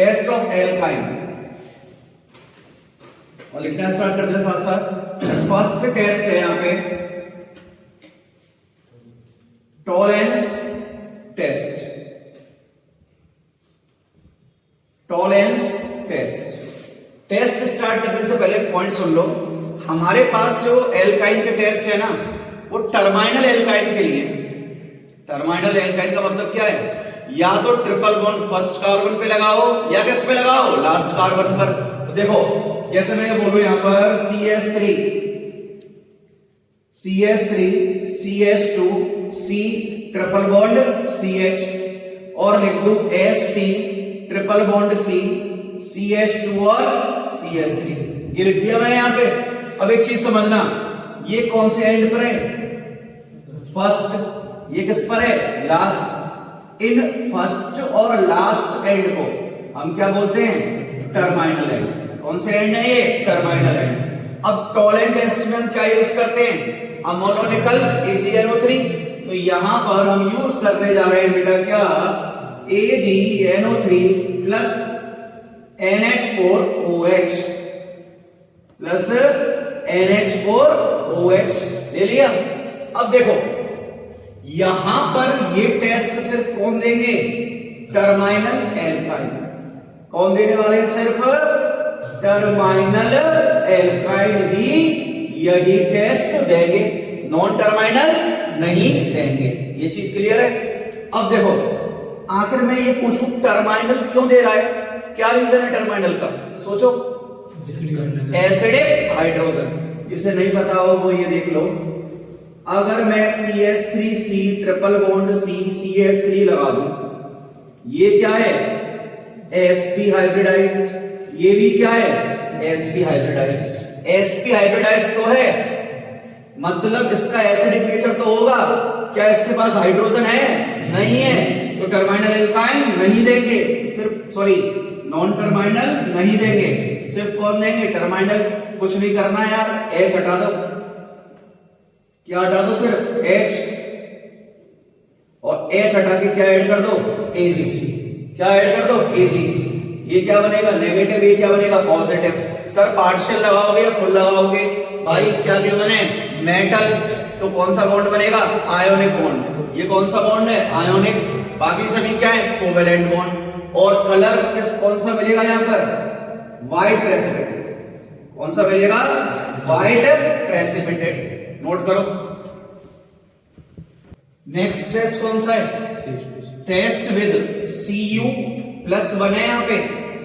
Test of alkyne, और लिखना start कर देना साथ साथ। फर्स्ट टेस्ट है यहां पे Tollens test, Tollens test. Test start करने से पहले पॉइंट सुन लो, हमारे पास जो एल्काइन के टेस्ट है ना वो टर्माइनल एल्काइन के लिए। टर्माइनल एल्काइन का मतलब क्या है, या तो ट्रिपल बॉन्ड फर्स्ट कार्बन पे लगाओ या किस पे लगाओ, लास्ट कार्बन पर। तो देखो जैसे मैं बोलूं यहां पर CH3 CH2 C triple bond CH, और लिख दूं SC triple bond C CH2 और CH3, ये लिख दिया मैंने यहां पे। अब एक चीज समझना, ये कौन से एंड पर है, फर्स्ट, ये किस पर है, लास्ट। इन फर्स्ट और लास्ट एंड को हम क्या बोलते हैं, टर्माइनल एंड। कौन से एंड है ये, टर्माइनल एंड। अब टॉलेंट टेस्ट में हम क्या यूज करते हैं, अमोनोनिकल AgNO3, तो यहां पर हम यूज करने जा रहे हैं बेटा क्या, AgNO3 plus NH4OH plus NH4OH ले लिया। अब देखो यहां पर ये टेस्ट सिर्फ कौन देंगे, टर्माइनल एल्काइन। कौन देने वाले हैं, सिर्फ टर्माइनल एल्काइन ही यही टेस्ट देंगे, नॉन टर्माइनल नहीं देंगे। ये चीज क्लियर है। अब देखो आखिर में ये पूछूं टर्माइनल क्यों दे रहा है, क्या रीजन है टर्माइनल का, सोचो। एसिडिक हाइड्रोजन, जिसे नहीं पता हो वो ये देख लो। अगर मैं CH3C triple bond C CH3 लगा दूं, ये क्या है, sp हाइब्रिडाइज्ड, ये भी क्या है, sp हाइब्रिडाइज्ड। sp हाइब्रिडाइज्ड तो है, मतलब इसका एसिडिक नेचर तो होगा। क्या इसके पास हाइड्रोजन है, नहीं है, तो टर्माइनल एल्काइन नहीं देंगे, सिर्फ सॉरी नॉन टर्माइनल नहीं देंगे, सिर्फ कौन देंगे, टर्माइनल। कुछ नहीं करना यार, H हटा दो, क्या हटा दो, सिर्फ H, और H हटा के क्या ऐड कर दो, AgC। क्या ऐड कर दो, AgC। ये क्या बनेगा, नेगेटिव, ये क्या बनेगा, पॉजिटिव। सर पार्शियल लगाओगे या फुल लगाओगे, भाई क्या क्या बने, मेटल, तो कौन सा बॉन्ड बनेगा, आयोनिक बॉन्ड। ये कौन सा बॉन्ड है, आयोनिक। बाकी सभी क्या है, कोवेलेंट बॉन्ड। और कलर किस कौन सा मिलेगा यहां पर, व्हाइट प्रेसिपिटेट। कौन सा मिलेगा, व्हाइट प्रेसिपिटेट। नोट करो। नेक्स्ट टेस्ट कौन सा है, टेस्ट विद Cu+1 है यहां पे।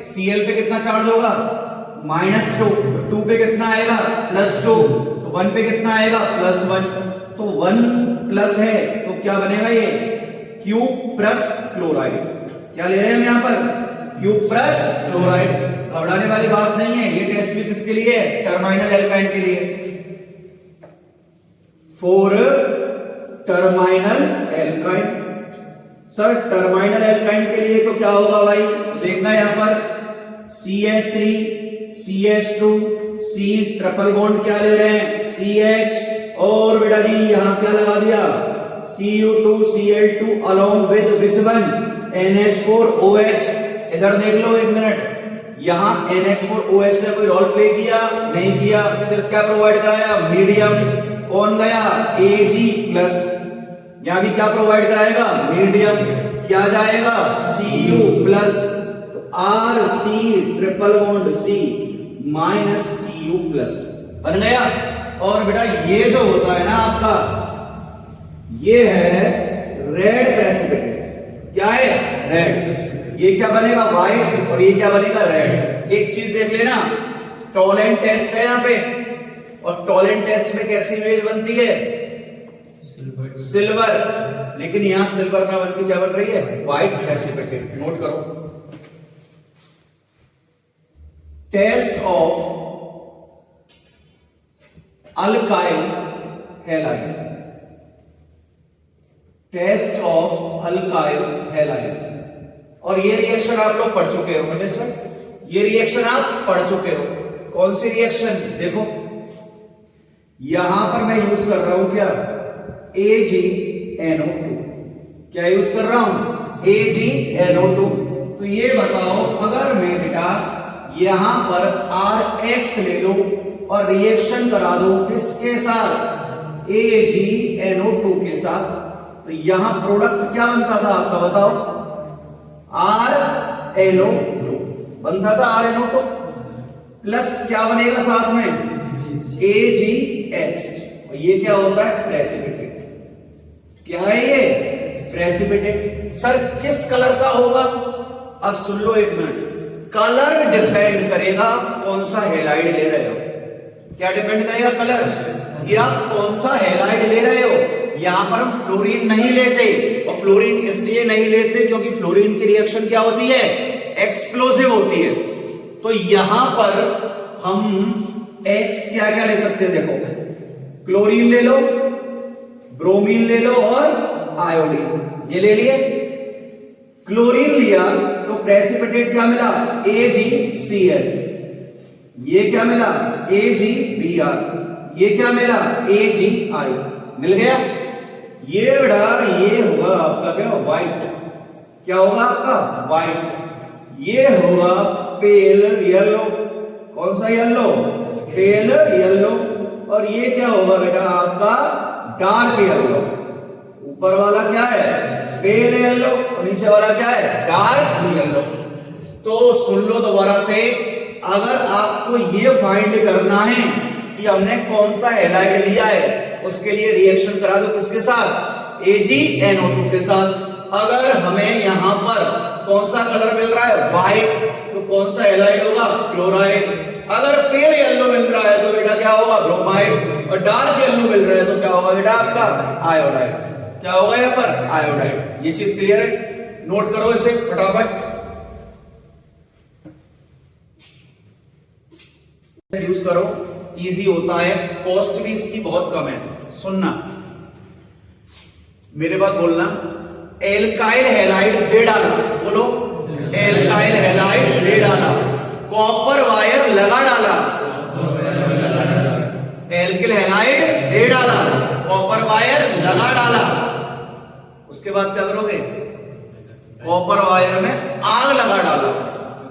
Cl पे कितना चार्ज होगा, -2, 2 पे कितना आएगा, +2, तो 1 पे कितना आएगा, +1, तो 1 प्लस है तो क्या बनेगा ये, Q+ क्लोराइड। क्या ले रहे हैं हम यहां पर, Q+ क्लोराइड। घबराने वाली बात नहीं है, ये टेस्ट भी किसके लिए है, टर्माइनल एल्काइन के लिए। फॉर टर्माइनल एल्काइन, सर टर्माइनल एल्काइन के लिए तो क्या होगा भाई, देखना यहां पर CH3 CH2 C triple bond क्या ले रहे हैं, CH, और बेटा जी यहां क्या लगा दिया, Cu2 Cl2 along with which one, NH4OH। इधर देख लो एक मिनट, यहां NH4OH ने कोई रोल प्ले किया, नहीं किया, सिर्फ क्या प्रोवाइड कराया, मीडियम। कौन गया, Ag+, यहां भी क्या प्रोवाइड कराएगा, मीडियम। क्या जाएगा, Cu+, तो RC triple bond C -Cu+ बन गया। और बेटा ये जो होता है ना आपका, ये है रेड प्रेसिपिटेट। क्या है, रेड। ये क्या बनेगा, व्हाइट, और ये क्या बनेगा, रेड। एक चीज देख लेना, टॉलेंट टेस्ट है यहां पे, और टॉलेंट टेस्ट में कैसी इमेज बनती है, सिल्वर, लेकिन यहां सिल्वर का बनती क्या बन रही है, व्हाइट प्रेसिपिटेट। नोट करो। Test of alkyl halide, test of alkyl halide. और ये रिएक्शन आप लोग पढ़ चुके हो, सर ये रिएक्शन आप पढ़ चुके हो। कौन सी रिएक्शन, देखो यहां पर मैं यूज कर रहा हूं क्या, AgNO2। क्या यूज कर रहा हूं, AgNO2। तो तो ये बताओ, अगर मैं बेटा यहां पर RX ले लो और रिएक्शन करा दो किसके साथ, AgNO2 के साथ, तो यहां प्रोडक्ट क्या बनता था आपका बताओ, RNO2 बनता था, RNO2 प्लस क्या बनेगा साथ में, AgX, और ये क्या होता है, प्रेसिपिटेट। क्या है ये, प्रेसिपिटेट। सर किस कलर का होगा, अब सुन लो एक मिनट, कलर डिपेंड करेगा कौन सा हैलाइड ले रहे हो। क्या डिपेंड करेगा, कलर, या कौन सा हैलाइड ले रहे हो। यहां पर हम फ्लोरीन नहीं लेते, और फ्लोरीन इसलिए नहीं लेते क्योंकि फ्लोरीन की रिएक्शन क्या होती है, एक्सप्लोसिव होती है। तो यहां पर हम एक्स क्या क्या ले सकते हैं, देखो क्लोरीन ले लो, ब्रोमीन ले लो और आयोडीन, ये ले लिए। क्लोरीन लिया तो प्रेसिपिटेट क्या मिला, AgCl, ये क्या मिला, AgBr, ये क्या मिला, AgI, मिल गया। ये बेटा ये होगा आपका क्या, व्हाइट, क्या होगा आपका, व्हाइट। ये होगा पेल येलो, कौन सा येलो, पेल येलो। और ये क्या होगा बेटा आपका, डार्क येलो। ऊपर वाला क्या है, पेल येलो, और नीचे वाला क्या है, डार्क येलो। तो सुन लो दोबारा से, अगर आपको ये फाइंड करना है कि हमने कौन सा हैलाइड लिया है, उसके लिए रिएक्शन करा दो किसके साथ, AgNO2 के साथ। अगर हमें यहां पर कौन सा कलर मिल रहा है, व्हाइट, तो कौन सा हैलाइड होगा, क्लोराइड। अगर पेल येलो मिल रहा है तो बेटा क्या होगा, ब्रोमाइड, और डार्क येलो मिल रहा है तो क्या होगा बेटा आपका, आयोडाइड। क्या होगा यहां पर, आयोडाइड। ये चीज क्लियर है, नोट करो इसे फटाफट, यूज करो, इजी होता है, कॉस्ट भी इसकी बहुत कम है। सुनना, मेरे बात बोलना, एल्काइल हैलाइड दे डाला, बोलो, एल्काइल हैलाइड दे डाला, कॉपर वायर लगा डाला, एल्किल हैलाइड दे डाला, कॉपर वायर लगा डाला। उसके बाद क्या करोगे, कॉपर वायर में आग लगा डाला।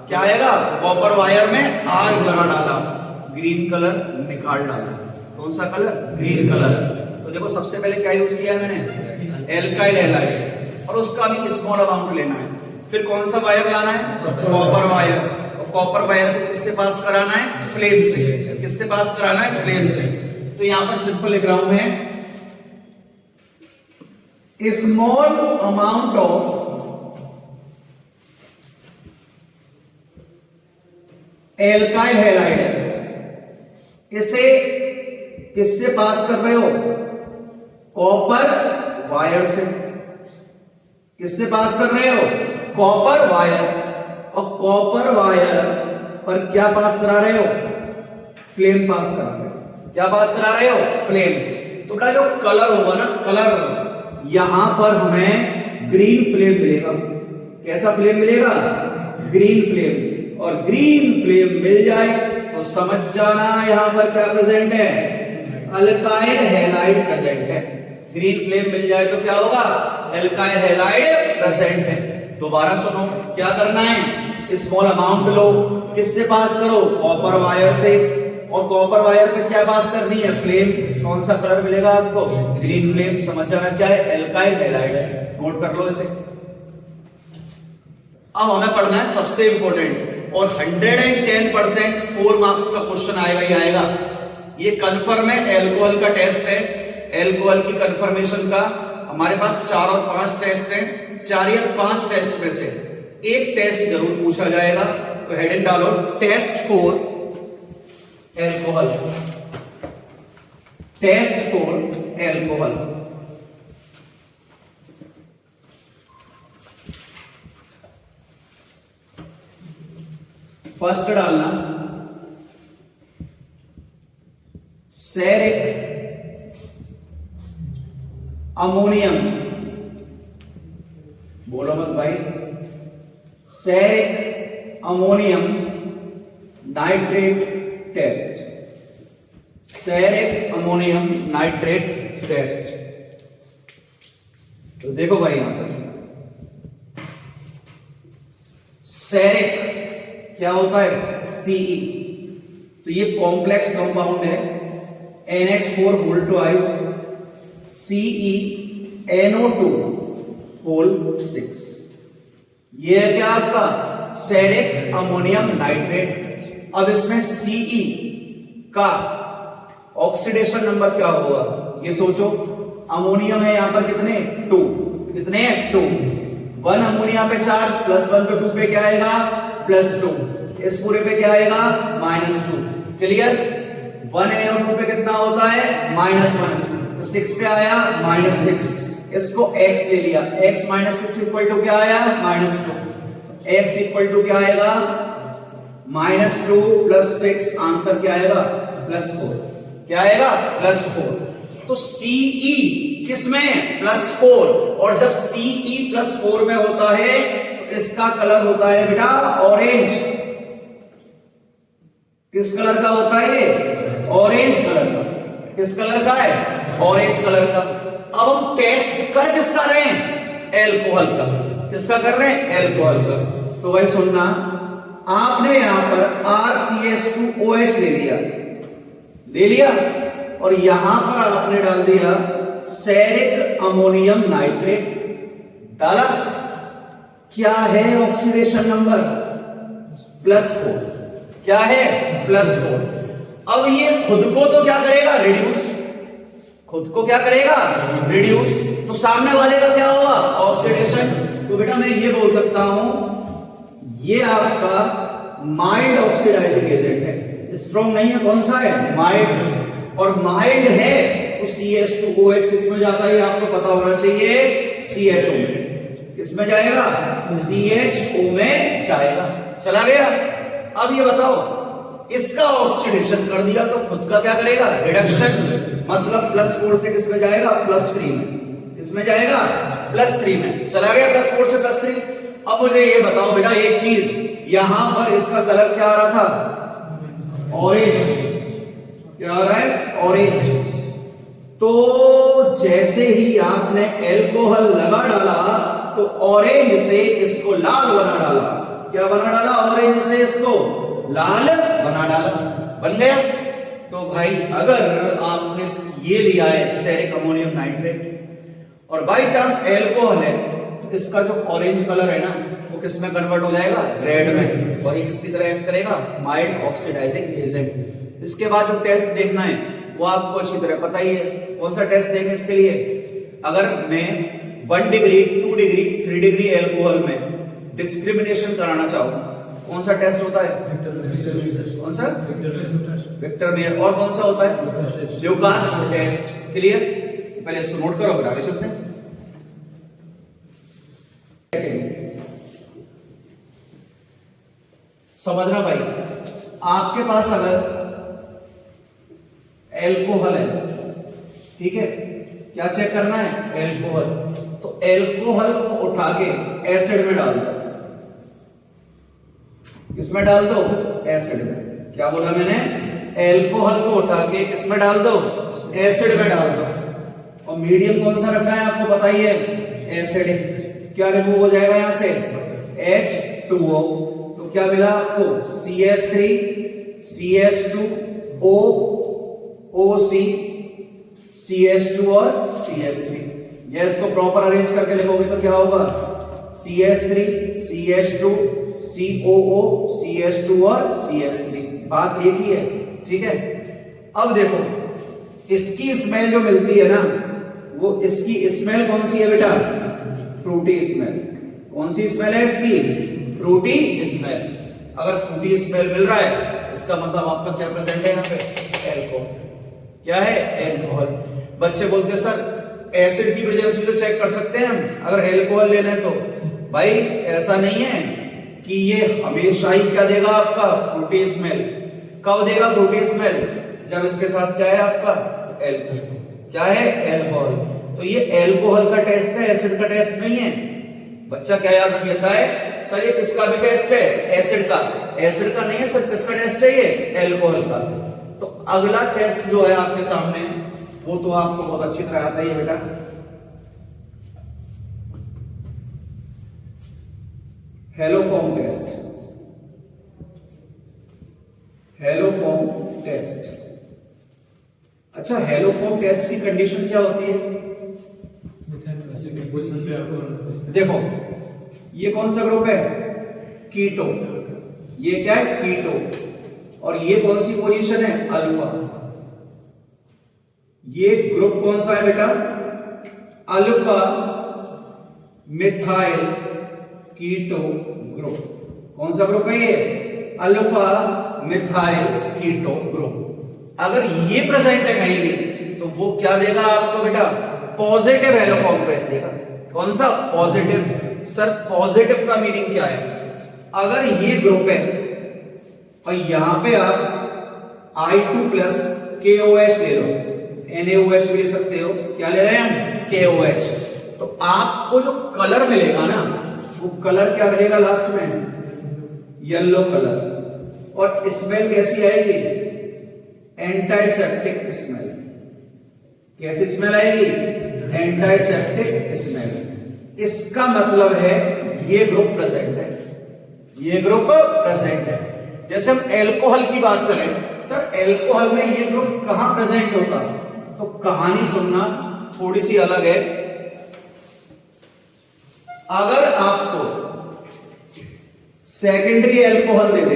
क्या आएगा, कॉपर वायर में आग लगा डाला, ग्रीन कलर निकाल डाला। कौन सा कलर, ग्रीन कलर। तो देखो सबसे पहले क्या यूज किया है मैंने, एल्काइल हैलाइड, और उसका भी स्मॉल अमाउंट लेना है। फिर कौन सा वायर लाना है, कॉपर वायर, और कॉपर वायर को किससे पास कराना है, फ्लेम से। किससे पास कराना है, फ्लेम से। तो यहां पर सिंपल लिख रहा हूं मैं, small amount of alkyl halide है, इसे किससे पास कर रहे हो, कॉपर वायर से। किससे पास कर रहे हो, कॉपर वायर, और कॉपर वायर पर क्या पास करा रहे हो, फ्लेम पास करा रहे हो। क्या पास करा रहे हो, फ्लेम। तो बेटा जो कलर होगा ना, कलर, यहां पर हमें ग्रीन फ्लेम मिलेगा। कैसा फ्लेम मिलेगा, ग्रीन फ्लेम। और ग्रीन फ्लेम मिल जाए तो समझ जाना यहां पर क्या प्रेजेंट है, अल्काइल हैलाइड प्रेजेंट है। ग्रीन फ्लेम मिल जाए तो क्या होगा, एल्काइल हैलाइड प्रेजेंट है। दोबारा सुनो, क्या करना है, स्मॉल अमाउंट लो, किससे पास करो, कॉपर वायर से, और कॉपर वायर पे क्या पास करनी है, फ्लेम। कौन सा कलर मिलेगा आपको, ग्रीन फ्लेम। समझ जाना क्या है, एल्काइल हैलाइड है। नोट कर लो इसे। अब हमें पढ़ना है सबसे इंपॉर्टेंट, और 110% 4 मार्क्स का क्वेश्चन आएगा ही आएगा। ये कंफर्म है, एल्कोहल का टेस्ट है। एल्कोहल की कंफर्मेशन का हमारे पास 4 और 5 टेस्ट हैं। 4 या 5 टेस्ट में से एक टेस्ट जरूर पूछा जाएगा। तो हेडिंग डालो, test for alcohol, test for alcohol. First डालना सेरिक अमोनियम, बोलो मत भाई, ceric ammonium nitrate test, ceric ammonium nitrate test. तो देखो भाई यहां पर सेरिक क्या होता है Ce, तो ये कॉम्प्लेक्स कंपाउंड है NH4 whole twice CeNO2 whole 6। ये है क्या आपका सेरिक अमोनियम नाइट्रेट। अब इसमें Ce का ऑक्सीडेशन नंबर क्या होगा ये सोचो। अमोनियम है यहां पर कितने 2, कितने 2, 1 अमोनिया पे चार्ज +1 तो 2 पे क्या आएगा +2, इस पूरे पे क्या आएगा -2। क्लियर। 1 NO2 पे कितना होता है -1, तो 6 पे आया -6। इसको x ले लिया, x -6 इक्वल टू क्या आया -2, x इक्वल टू क्या आएगा -2 + 6, आंसर क्या आएगा +4। क्या आएगा +4। तो Ce किसमें +4, और जब Ce +4 में होता है तो इसका कलर होता है बेटा ऑरेंज। किस कलर का होता है ये ऑरेंज कलर का। किस कलर का है ऑरेंज कलर का। अब हम टेस्ट कर किसका रहे हैं एल्कोहल का। किसका कर रहे हैं एल्कोहल का। तो भाई सुनना, आपने यहां पर RCH2OH ले लिया और यहां पर आपने डाल दिया सेरिक अमोनियम नाइट्रेट डाला। क्या है ऑक्सीडेशन नंबर +4। क्या है +4। अब ये खुद को तो क्या करेगा रिड्यूस, खुद को क्या करेगा रिड्यूस, तो सामने वाले का क्या होगा ऑक्सीडेशन। तो बेटा मैं ये बोल सकता हूं ये आपका माइल्ड ऑक्सीडाइजिंग एजेंट है, स्ट्रॉन्ग नहीं है। कौन सा है माइल्ड, और माइल्ड है तो CH2OH किसमें जाता है आपको पता होना चाहिए CHO में। किसमें जाएगा CHO में जाएगा। चला गया। अब ये बताओ इसका ऑक्सीडेशन कर दिया तो खुद का क्या करेगा रिडक्शन, मतलब +4 से किसमें जाएगा +3 में। किसमें जाएगा +3 में। चला गया +4 से +3। अब मुझे ये बताओ बेटा एक चीज, यहां पर इसका कलर क्या आ रहा था ऑरेंज। क्या आ रहा है ऑरेंज। तो जैसे ही आपने एल्कोहल लगा डाला तो ऑरेंज से इसको लाल बना डाला। क्या बना डाला ऑरेंज से इसको लाल बना डाला, बन गया। तो भाई अगर आपने ये लिया है सेरिक अमोनियम नाइट्रेट और बाई चांस एल्कोहल है तो इसका जो ऑरेंज कलर है ना वो किसमें कन्वर्ट हो जाएगा रेड में, और ये किसकी तरह एक्ट करेगा माइल्ड ऑक्सीडाइजिंग एजेंट। इसके बाद जो टेस्ट देखना है वो आपको अच्छी तरह पता ही है। कौन सा टेस्ट देंगे इसके लिए, अगर मैं 1 डिग्री 2 डिग्री 3 डिग्री एल्कोहल में डिस्क्रिमिनेशन कराना चाहूं कौन सा टेस्ट होता है, कौन सा विक्टर मेयर, और कौन सा होता है ल्यूकास टेस्ट। क्लियर। पहले इसको नोट करो फिर आगे चलते हैं। समझना भाई, आपके पास अगर एल्कोहल है, ठीक है, क्या चेक करना है एल्कोहल, तो एल्कोहल को उठा के एसिड में डाल दो। किसमें डाल दो एसिड में। क्या बोला मैंने, एल्कोहल को उठा के किसमें डाल दो एसिड में डाल दो। और मीडियम कौन सा रखना है आपको पता ही है एसिड। क्या रिमूव हो जाएगा यहां से H2O, तो क्या मिला आपको CH3 CH2O OC CH2 और CH3। ये इसको प्रॉपर अरेंज करके लिखोगे तो क्या होगा CH3 CH2 COO CH2 और CH3। बात एक ही है, ठीक है। अब देखो इसकी स्मेल जो मिलती है ना, वो इसकी स्मेल कौन सी है बेटा, फ्रूटी स्मेल। कौन सी स्मेल है इसकी, फ्रूटी स्मेल। अगर फ्रूटी स्मेल मिल रहा है इसका मतलब आपका क्या प्रेजेंट है यहाँ पे, एल्कोहल। क्या है, एल्कोहल। बच्चे बोलते सर एसिड की वजह से तो चेक कर सकते हैं हम, अगर एल्कोहल ले लें तो। भाई ऐसा नहीं है कि ये हमेशा ही क्या देगा आपका, फ्रूटी स्मेल। कब देगा फ्रूटी स्मेल, जब इसके साथ क्या है आपका, एल्कोहल। क्या है, एल्कोहल। तो ये एल्कोहल का टेस्ट है, एसिड का टेस्ट नहीं है। बच्चा क्या याद रख लेता है, सर ये किसका भी टेस्ट है, एसिड का। एसिड का नहीं है सर, किसका टेस्ट है ये, एल्कोहल का। तो अगला टेस्ट जो है आपके सामने, वो तो आपको बहुत अच्छी तरह आता ही है बेटा, हेलोफॉर्म टेस्ट, हेलोफॉर्म टेस्ट। अच्छा, हेलोफॉर्म टेस्ट की कंडीशन क्या होती है? देखो, ये कौन सा ग्रुप है? कीटो। ये क्या है? कीटो। और ये कौन सी पोजीशन है? अल्फा। ये ग्रुप कौन सा है बेटा? Alpha methyl keto group. कौन सा ग्रुप है ये? Alpha methyl keto group. अगर ये प्रेजेंट है कहीं भी तो वो क्या देगा आपको बेटा? पॉजिटिव हेलोफॉर्म टेस्ट देगा। कौन सा? पॉजिटिव। सर पॉजिटिव का मीनिंग क्या है? अगर ये ग्रुप है और यहां पे आप I2 प्लस KOH ले लो, NaOH भी ले सकते हो। क्या ले रहे हैं हम? KOH। तो आपको जो कलर मिलेगा ना, वो कलर क्या मिलेगा लास्ट में? Yellow colour. और स्मेल कैसी आएगी? एंटाइसेप्टिक स्मेल। कैसी स्मेल आएगी? एंटाइसेप्टिक स्मेल। इसका मतलब है ये ग्रुप प्रेजेंट है, ये ग्रुप प्रेजेंट है। जैसे हम एल्कोहल की बात करें, सर एल्कोहल में ये ग्रुप कहां प्रेजेंट होता? तो कहानी सुनना थोड़ी सी अलग है। अगर आपको सेकेंडरी एल्कोहल दे दे,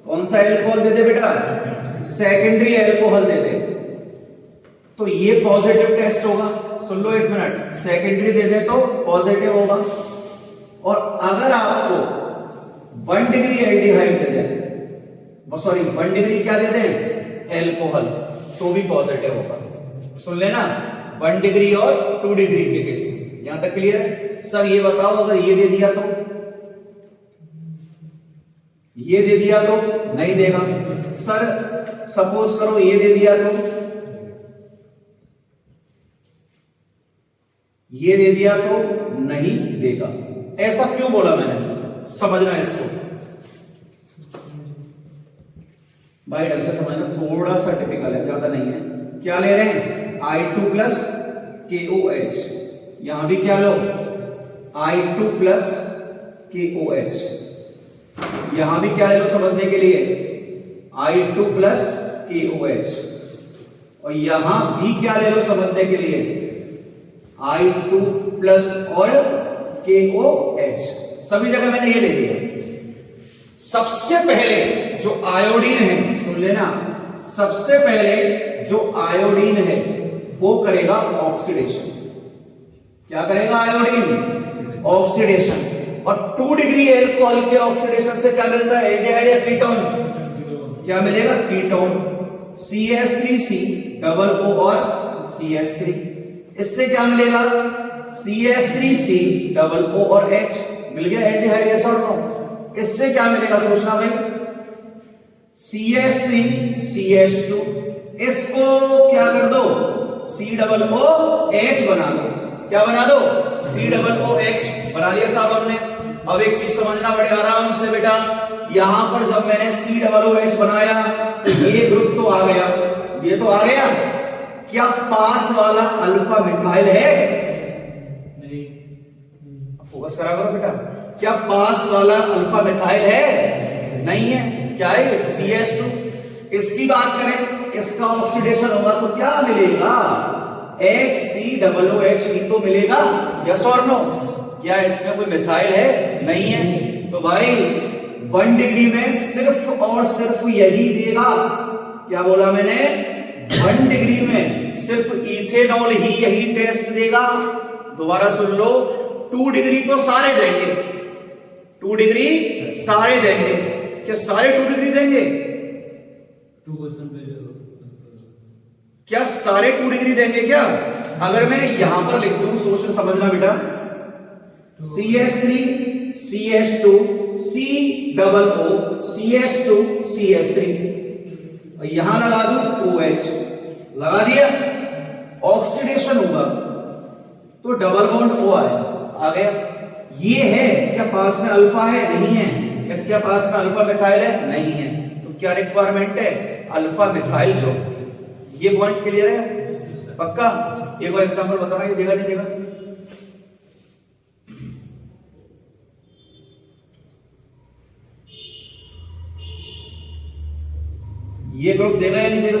कौन सा एल्कोहल दे दे बेटा? सेकेंडरी एल्कोहल दे दे, तो ये पॉजिटिव टेस्ट होगा। सुन लो एक मिनट, सेकेंडरी दे दे तो पॉजिटिव होगा। और अगर आपको 1 डिग्री एल्डिहाइड दे दे, सॉरी 1 डिग्री क्या दे दें? एल्कोहल, तो भी पॉजिटिव होगा। सुन लेना, 1 डिग्री और 2 डिग्री के केस में। यहां तक क्लियर है? सर ये बताओ, अगर ये दे दिया तो? ये दे दिया तो नहीं देगा। सर सपोज करो ये दे दिया तो? ये दे दिया तो नहीं देगा। ऐसा क्यों बोला मैंने? समझना इसको भाई, ढंग से समझना। थोड़ा सा टिपिकल है, ज्यादा नहीं है। क्या ले रहे हैं? I2 plus KOH। यहां भी क्या लो? I2 plus KOH। यहां भी क्या ले लो समझने के लिए? I2 plus KOH। और यहां भी क्या ले लो समझने के लिए? I2 प्लस और KOH। सभी जगह मैंने ये ले दिया। सबसे पहले जो आयोडीन है, सुन लेना, सबसे पहले जो आयोडीन है वो करेगा ऑक्सीडेशन। क्या करेगा आयोडीन? ऑक्सीडेशन। और 2 डिग्री एल्कोहल के ऑक्सीडेशन से क्या मिलता है? एल्डिहाइड या कीटोन? क्या मिलेगा? कीटोन। CH3C डबल O और CH3। इससे क्या मिलेगा? CH3C डबल O और H मिल गया एल्डिहाइड, यस और नो? इससे क्या मिलेगा सोचना भाई? CH3 CH2, इसको क्या कर दो? C डबल O H बना दो। क्या बना दो? C डबल O H बना दिया साहब हमने। अब एक चीज समझना बड़े आराम से बेटा, यहां पर जब मैंने C डबल O H बनाया तो ये ग्रुप तो आ गया, ये तो आ गया। क्या पास वाला अल्फा मिथाइल है? नहीं। फोकस करा करो बेटा। क्या पास वाला अल्फा मिथाइल है? नहीं है। क्या है? CH2। इसकी बात करें, इसका ऑक्सीडेशन होगा तो क्या मिलेगा? HCOOH ही तो मिलेगा, यस और नो? क्या इसमें कोई मिथाइल है? नहीं है। तो भाई 1 डिग्री में सिर्फ और सिर्फ यही देगा। क्या बोला मैंने? 1 डिग्री में सिर्फ इथेनॉल ही यही टेस्ट देगा। दोबारा सुन लो, 2 डिग्री तो सारे देंगे, 2 डिग्री सारे देंगे। क्या सारे 2 डिग्री देंगे? 2%। क्या सारे 2 डिग्री देंगे क्या? अगर मैं यहां पर लिख दूं, सोच समझना बेटा, CH3 CH2 C double O CH2 CH3, यहां लगा दूं OH, लगा दिया, ऑक्सीडेशन होगा तो डबल बॉन्ड O आ गया। ये है। क्या पास में अल्फा है? नहीं है। क्या पास में अल्फा मिथाइल है? नहीं है। तो क्या रिक्वायरमेंट है? Alpha methyl group. ये पॉइंट क्लियर है? पक्का? एक और एग्जांपल बता रहा है, ये देगा नहीं देगा? ये ग्रुप देगा या नहीं देगा?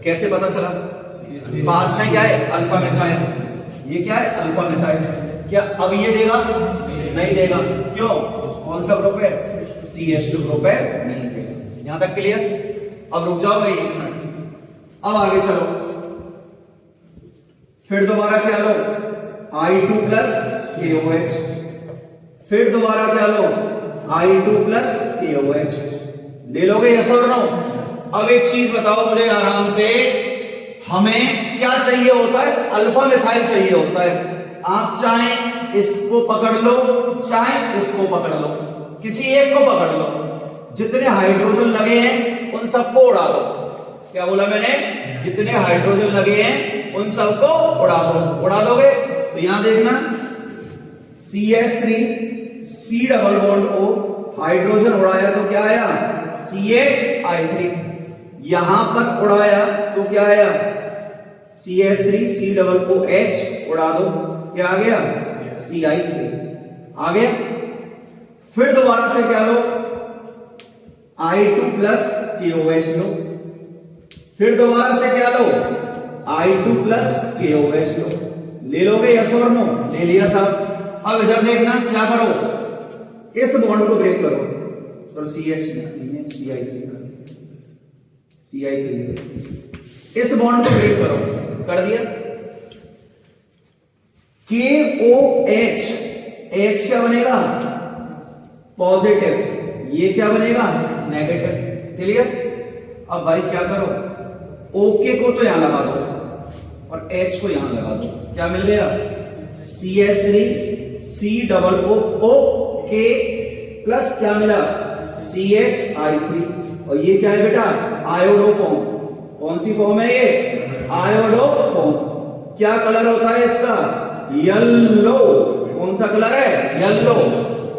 कैसे पता चला? पास में क्या है? Alpha methyl. ये क्या है? Alpha methyl. क्या अब ये देगा? नहीं देगा। क्यों? कौन सा ग्रुप है? CH2 ग्रुप है, नहीं देगा। यहां तक क्लियर? अब रुक जाओ भाई 1 मिनट, अब आगे चलो। फिर दोबारा क्या लो? I2 plus KOH। फिर दोबारा क्या लो? I2 plus KOH। ले लोगे यस और नो? अब एक चीज बताओ मुझे आराम से, हमें क्या चाहिए होता है? अल्फा मिथाइल चाहिए होता है। आप चाहें इसको पकड़ लो, चाहे इसको पकड़ लो, किसी एक को पकड़ लो, जितने हाइड्रोजन लगे हैं उन सबको उड़ा दो। क्या बोला मैंने? जितने हाइड्रोजन लगे हैं उन सबको उड़ा दो। उड़ा दोगे तो यहां देखना, CH3 C double bond O, hydrogen उड़ाया तो क्या आया? CHI3। यहां पर उड़ाया तो क्या आया? CH3 C डबल OH, उड़ा दो, क्या आ गया? CI3 आ गया। फिर दोबारा से क्या लो? I2 प्लस KOH लो। फिर दोबारा से क्या लो? I2 प्लस KOH लो। ले लोगे यस और नो? ले लिया साहब। अब इधर देखना, क्या करो? इस बॉन्ड को ब्रेक करो। तो CH नहीं है, CI3 इस बॉन्ड को ब्रेक करो। कर दिया। KOH, H क्या बनेगा? पॉजिटिव। ये क्या बनेगा? नेगेटिव। क्लियर? अब भाई क्या करो? OK को तो यहां लगा दो और H को यहां लगा दो। क्या मिल गया? CH3 C double O K plus क्या मिला? CHI3। और ये क्या है बेटा? Iodo form. कौन सी फॉर्म है ये? Iodo form. क्या कलर होता है इसका? येलो। कौन सा कलर है? येलो।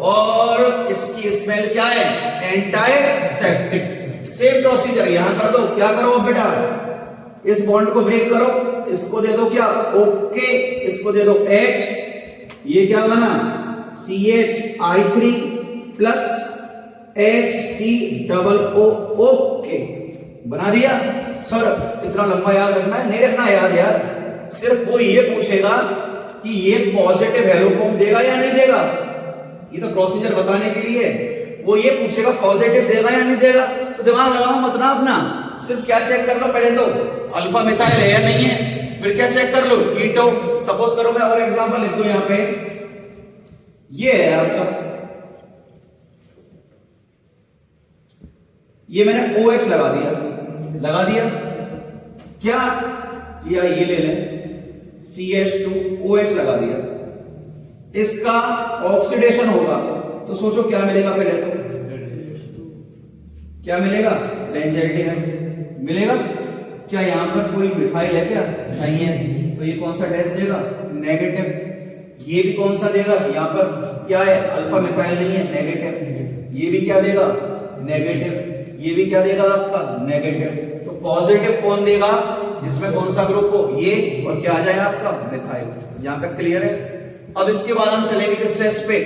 और इसकी स्मेल क्या है? एंटाइसेप्टिक। सेम प्रोसीजर यहां कर दो। क्या करो बेटा? इस बॉन्ड को ब्रेक करो, इसको दे दो क्या? ओके, इसको दे दो H। ये क्या बना? CHI3 plus HC double O। Okay, बना दिया। सर इतना लंबा याद रखना है? नहीं रखना याद यार, सिर्फ वो ये पूछेगा कि ये पॉजिटिव हेलो फॉर्म देगा या नहीं देगा। ये तो प्रोसीजर बताने के लिए, वो ये पूछेगा पॉजिटिव देगा या नहीं देगा। तो दिमाग लगाओ मत ना अपना, सिर्फ क्या चेक कर लो पहले तो, अल्फा मिथाइल है या नहीं है। फिर क्या चेक कर लो? कीटो। सपोज करो मैं और एग्जांपल लिख दूं यहां पे, ये है आपका, ये मैंने OH लगा दिया। लगा दिया क्या? या ये ले लें CH2OH लगा दिया। इसका ऑक्सीडेशन होगा तो सोचो क्या मिलेगा? पहले तो क्या मिलेगा? बेंजाइडिन मिलेगा। क्या यहां पर कोई मिथाइल है क्या? नहीं है। तो ये कौन सा टेस्ट देगा? नेगेटिव। ये भी कौन सा देगा? यहां पर क्या है? अल्फा मिथाइल नहीं है, नेगेटिव। ये भी क्या देगा? नेगेटिव। ये भी क्या देगा आपका? नेगेटिव। तो पॉजिटिव कौन देगा? जिसमें कौन सा ग्रुप हो? ये। और क्या आ जाएगा आपका? मिथाइल। यहां तक क्लियर है? अब इसके बाद हम चलेंगे किस टेस्ट पे?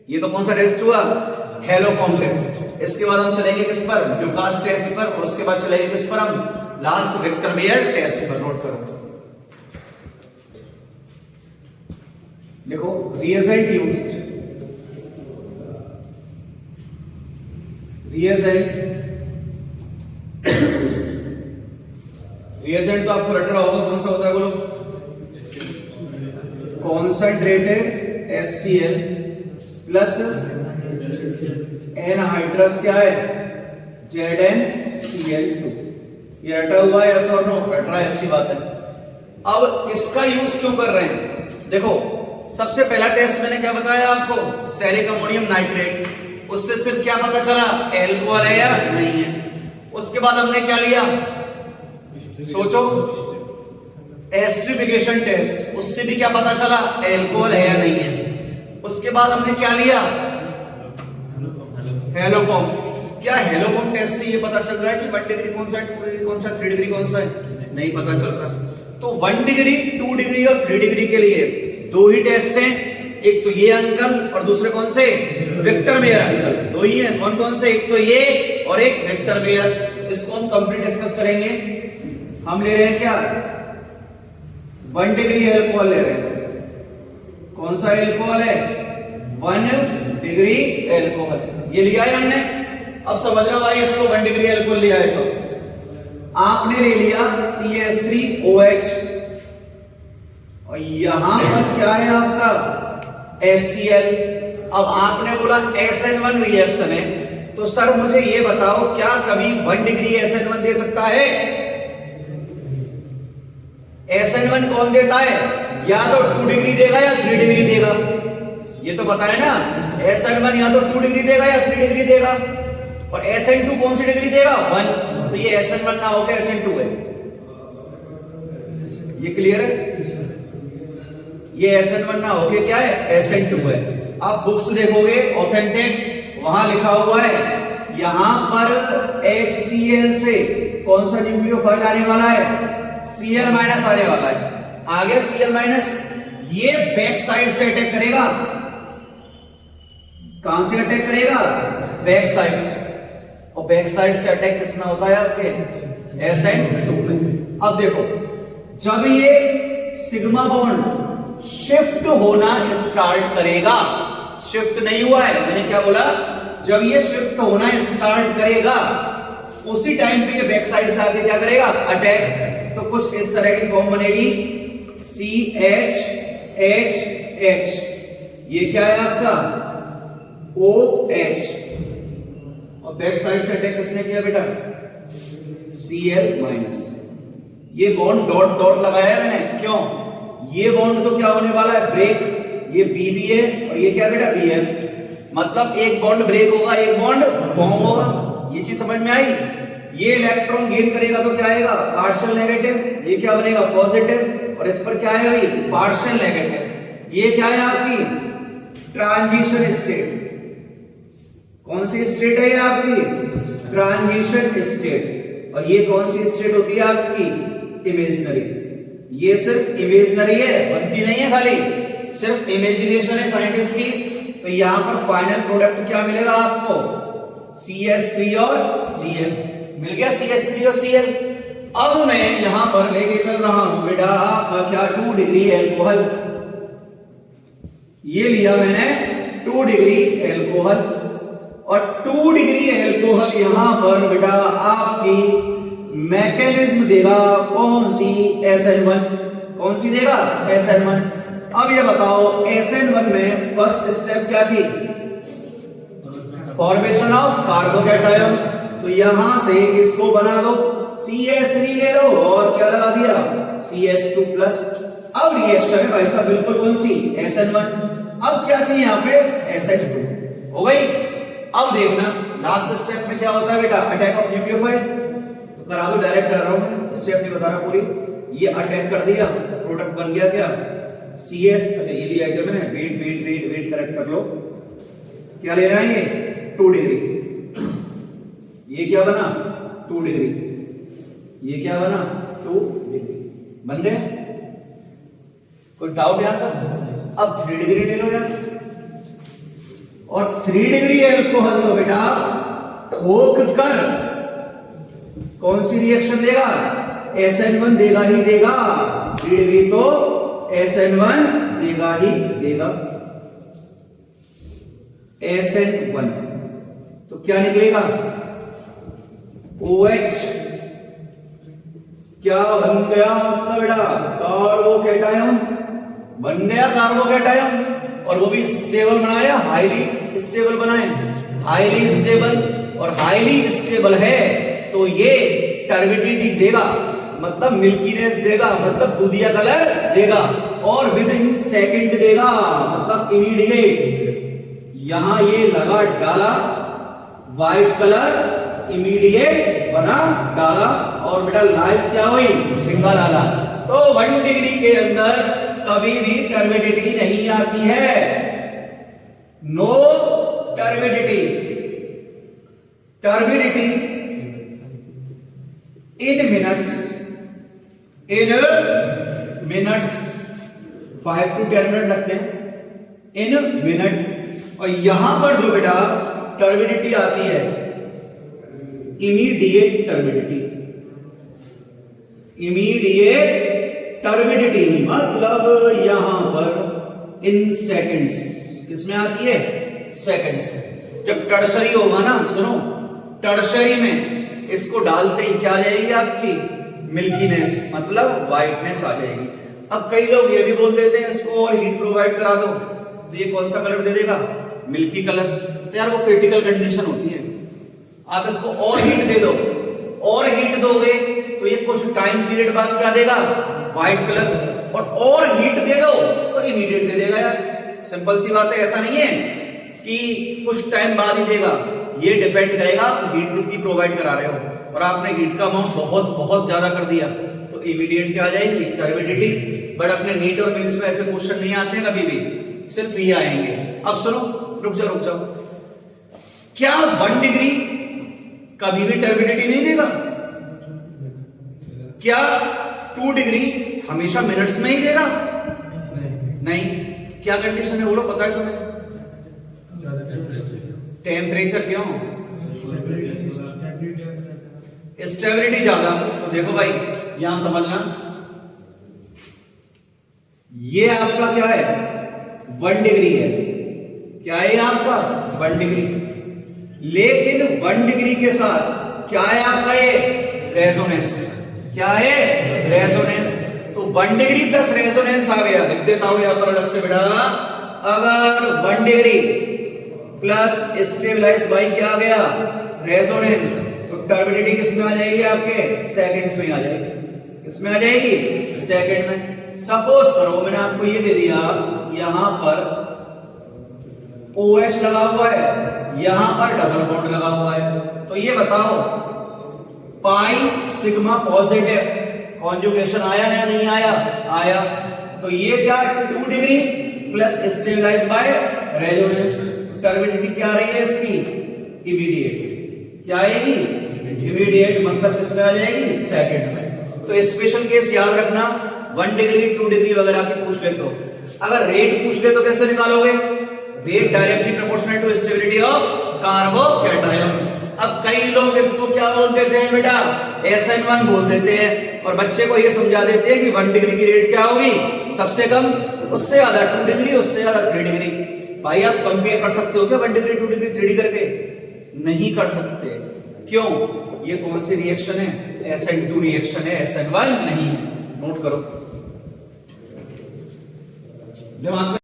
ये तो कौन सा टेस्ट हुआ? Haloform test. इसके बाद हम चलेंगे किस पर? ल्यूकास टेस्ट पर। और उसके बाद चलेंगे किस पर? हम लास्ट विक्टर मेयर टेस्ट पर। नोट करो, देखो रिएजेंट यूज्ड। रिएजेंट तो आपको रट रहा होगा, कौन सा होता है बोलो? कॉन्सेंट्रेटेड HCl प्लस एनहाइड्रस क्या है? ZnCl2। ये रटा हुआ है, यस और नो? रट रहा है, अच्छी बात है। अब इसका यूज क्यों कर रहे हैं? देखो सबसे पहला टेस्ट मैंने क्या बताया आपको? Ceric ammonium nitrate. उससे सिर्फ क्या पता चला? एल्कोहल है या नहीं है। उसके बाद हमने क्या लिया? सोचो, एस्ट्रिफिकेशन टेस्ट। उससे भी क्या पता चला? एल्कोहल है या नहीं है। उसके बाद हमने क्या लिया? हेलोफॉर्म। क्या हेलोफॉर्म टेस्ट से ये पता चल रहा है कि 1 डिग्री कौन सा है, 2 डिग्री कौन सा है, 3 डिग्री कौन सा है? नहीं पता चल रहा। तो 1 डिग्री, 2 डिग्री और 3 डिग्री के लिए दो ही टेस्ट हैं। एक तो ये अंकल और दूसरे कौन से? विक्टर मेयर अंकल। दो ही हैं। कौन कौन से? एक तो ये और एक वेक्टर पेयर। इसको हम कंप्लीट डिस्कस करेंगे। हम ले रहे हैं क्या, 1 डिग्री एल्कोहल ले रहे हैं। कौन सा एल्कोहल है, 1 डिग्री एल्कोहल। ये लिया है हमने। अब समझना भाई, इसको 1 डिग्री एल्कोहल लिया है तो आपने ले लिया CH3OH और यहां पर क्या है आपका HCl। अब आपने बोला SN1 रिएक्शन है, तो सर मुझे ये बताओ क्या कभी 1 डिग्री SN1 दे सकता है? SN1 कौन देता है, या तो 2 डिग्री देगा या 3 डिग्री देगा। ये तो पता है ना, SN1 या तो 2 डिग्री देगा या 3 डिग्री देगा। और SN2 कौन सी डिग्री देगा, 1। तो ये SN1 ना होकर SN2 है। ये क्लियर है? ये SN1 ना होके क्या है, SN2 है। आप बुक्स देखोगे ऑथेंटिक, वहां लिखा हुआ है यहां पर HCl से कौन सा न्यूक्लियोफाइल आने वाला है, Cl- आने वाला है। आ गया Cl-, ये बैक साइड से अटैक करेगा। कहां से अटैक करेगा, बैक साइड से। और बैक साइड से अटैक किसना होता है आपके, SN2। अब देखो, जब ये सिग्मा बॉन्ड शिफ्ट होना स्टार्ट करेगा, शिफ्ट नहीं हुआ है, मैंने क्या बोला, जब ये शिफ्ट होना स्टार्ट करेगा उसी टाइम पे ये बैक साइड से आके क्या करेगा, अटैक। तो कुछ इस तरह की फॉर्म बनेगी CHHH। ये क्या है आपका OH। और बैक साइड से अटैक किसने किया बेटा, Cl-। ये बॉन्ड डॉट डॉट लगाया है मैंने, क्यों, ये बॉन्ड तो क्या होने वाला है, ब्रेक। ये BB है और ये क्या बेटा, BF। मतलब एक बॉन्ड ब्रेक होगा, एक बॉन्ड फॉर्म होगा। ये चीज समझ में आई? ये इलेक्ट्रॉन गेन करेगा तो क्या आएगा, पार्शियल नेगेटिव। ये क्या बनेगा, पॉजिटिव। और इस पर क्या है भाई, पार्शियल नेगेटिव। ये क्या है आपकी ट्रांजिशन स्टेट। कौन सी स्टेट है ये आपकी, ट्रांजिशन स्टेट। और ये कौन सी स्टेट होती है आपकी, इमेजिनरी। ये सिर्फ इमेजिनरी है, बनती नहीं है, खाली सिर्फ इमेजिनेशन है साइंटिस्ट की। तो यहां पर फाइनल प्रोडक्ट क्या मिलेगा आपको, CH3 और Cl। मिल गया CH3 और Cl। अब मैं यहां पर लेके चल रहा हूं बेटा आपका क्या, 2 डिग्री एल्कोहल। ये लिया मैंने 2 डिग्री एल्कोहल। और 2 डिग्री एल्कोहल यहां पर बेटा आपकी मैकेनिज्म देगा कौन सी, SN1। कौन सी देगा, SN1। अब ये बताओ SN1 में फर्स्ट स्टेप क्या थी, फॉर्मेशन ऑफ कार्बोकैटायन। तो यहां से इसको बना दो, CH3 ले लो और क्या लगा दिया, CH2+। अब रिएक्शन है भाई साहब बिल्कुल कौन सी, SN1। अब क्या थी यहां पे, SN2 हो गई। अब देखना लास्ट स्टेप में क्या होता है बेटा, अटैक ऑफ न्यूक्लियोफाइल। तो करा दो, डायरेक्ट कर रहा हूं, स्टेप नहीं बता रहा पूरी। ये अटैक कर दिया, प्रोडक्ट बन गया क्या, CS। अच्छा ये लिया क्या मैंने, wait wait wait wait correct कर लो। क्या ले रहा है ये, 2 डिग्री। ये क्या बना, 2 डिग्री। ये क्या बना, 2 डिग्री। बन गए, कोई डाउट यहां तक? अब 3 डिग्री ले लो यार। और 3 डिग्री एल्कोहल तो बेटा ठोक कर कौन सी रिएक्शन देगा, SN1 देगा ही देगा। 3 डिग्री तो SN1 देगा ही देगा, SN1। तो क्या निकलेगा, OH। क्या बन गया आपका बेटा, कार्बोकैटायन बन गया, कार्बोकैटायन। और वो भी स्टेबल बनाया, हाईली स्टेबल बनाए, हाईली स्टेबल। और हाईली स्टेबल है तो ये टर्बिडिटी देगा, मतलब मिल्कीनेस देगा, मतलब दूधिया कलर देगा। और विद इन सेकेंड देगा, मतलब इमीडिएट। यहां ये लगा डाला, व्हाइट कलर इमीडिएट बना डाला। और बेटा लाइफ क्या हुई, झिंगा डाला। तो 1 डिग्री के अंदर कभी भी टर्बिडिटी नहीं आती है, no turbidity. Turbidity in minutes, 5 to 10 minute लगते हैं इन मिनट। और यहां पर जो बेटा टर्बिडिटी आती है इमीडिएट टर्बिडिटी। इमीडिएट टर्बिडिटी मतलब यहां पर इन सेकंड्स, किसमें आती है? सेकंड्स में। जब टर्शरी होगा ना, सुनो, टर्शरी में इसको डालते ही क्या आ जाएगी आपकी? मिल्कीनेस मतलब व्हाइटनेस आ जाएगी। अब कई लोग ये भी बोल देते हैं इसको और हीट प्रोवाइड करा दो तो ये कौन सा कलर दे देगा? Milky colour. तो यार वो क्रिटिकल कंडीशन होती है। आप इसको और हीट दे दो, और हीट दोगे तो ये कुछ टाइम पीरियड बाद क्या देगा? White colour. और हीट दे दो तो इमीडिएट दे देगा यार। सिंपल सी बात है, ऐसा नहीं है कि कुछ टाइम बाद ही देगा। ये डिपेंड करेगा हीट कितनी प्रोवाइड करा रहे हो, और आपने हीट का अमाउंट बहुत बहुत ज्यादा कर दिया तो इमीडिएट क्या आ जाएगी? टर्बिडिटी। बट अपने नीट और मेंस में ऐसे क्वेश्चन नहीं आते हैं कभी भी, सिर्फ ये आएंगे। अब सुनो, रुक जाओ, क्या 1 डिग्री कभी भी टर्बिडिटी नहीं देगा? क्या 2 डिग्री हमेशा मिनट्स में ही देगा? नहीं। क्या कंडीशन है बोलो, पता है तुम्हें? टेम्परेचर क्यों? स्टेबिलिटी ज्यादा। तो देखो भाई यहां समझना, ये आपका क्या है? 1 डिग्री है। क्या है आपका? 1 डिग्री। लेकिन 1 डिग्री के साथ क्या है आपका? ये रेजोनेंस। क्या है? रेजोनेंस। तो 1 डिग्री प्लस रेजोनेंस आ गया। लिख देता हूं यहां पर अलग से बेटा। अगर 1 डिग्री प्लस स्टेबलाइज बाई क्या आ गया? रेजोनेंस, तो टर्बिडिटी किसमें आ जाएगी आपके? सेकंड्स में आ जाएगी। किसमें आ जाएगी? सेकंड में। सपोज करो मैंने आपको ये दे दिया, यहां पर OH लगा हुआ है, यहां पर डबल बॉन्ड लगा हुआ है, तो ये बताओ पाई सिग्मा पॉजिटिव कॉन्जुगेशन आया ना? नहीं आया? आया। तो ये क्या? 2 degree plus stabilize by resonance. Turbidity क्या रही है इसकी? इमीडिएट। क्या आएगी? इमीडिएट मतलब किसमें आ जाएगी? सेकंड में। तो स्पेशल केस याद रखना, 1 डिग्री 2 डिग्री वगैरह के पूछ ले तो। अगर रेट पूछ ले तो कैसे निकालोगे? Rate directly proportional to stability of carbocation. अब कई लोग इसको क्या बोल देते हैं बेटा? SN1 बोल देते हैं, और बच्चे को ये समझा देते हैं कि 1 डिग्री की रेट क्या होगी? सबसे कम, उससे ज्यादा 2 डिग्री, उससे ज्यादा 3 डिग्री। भाई आप कंपेयर कर सकते हो क्या 1 डिग्री 2 डिग्री 3 डिग्री करके? नहीं कर सकते। क्यों? ये कौन सी रिएक्शन है? SN2 रिएक्शन है, SN1 नहीं है। नोट करो दिमाग में।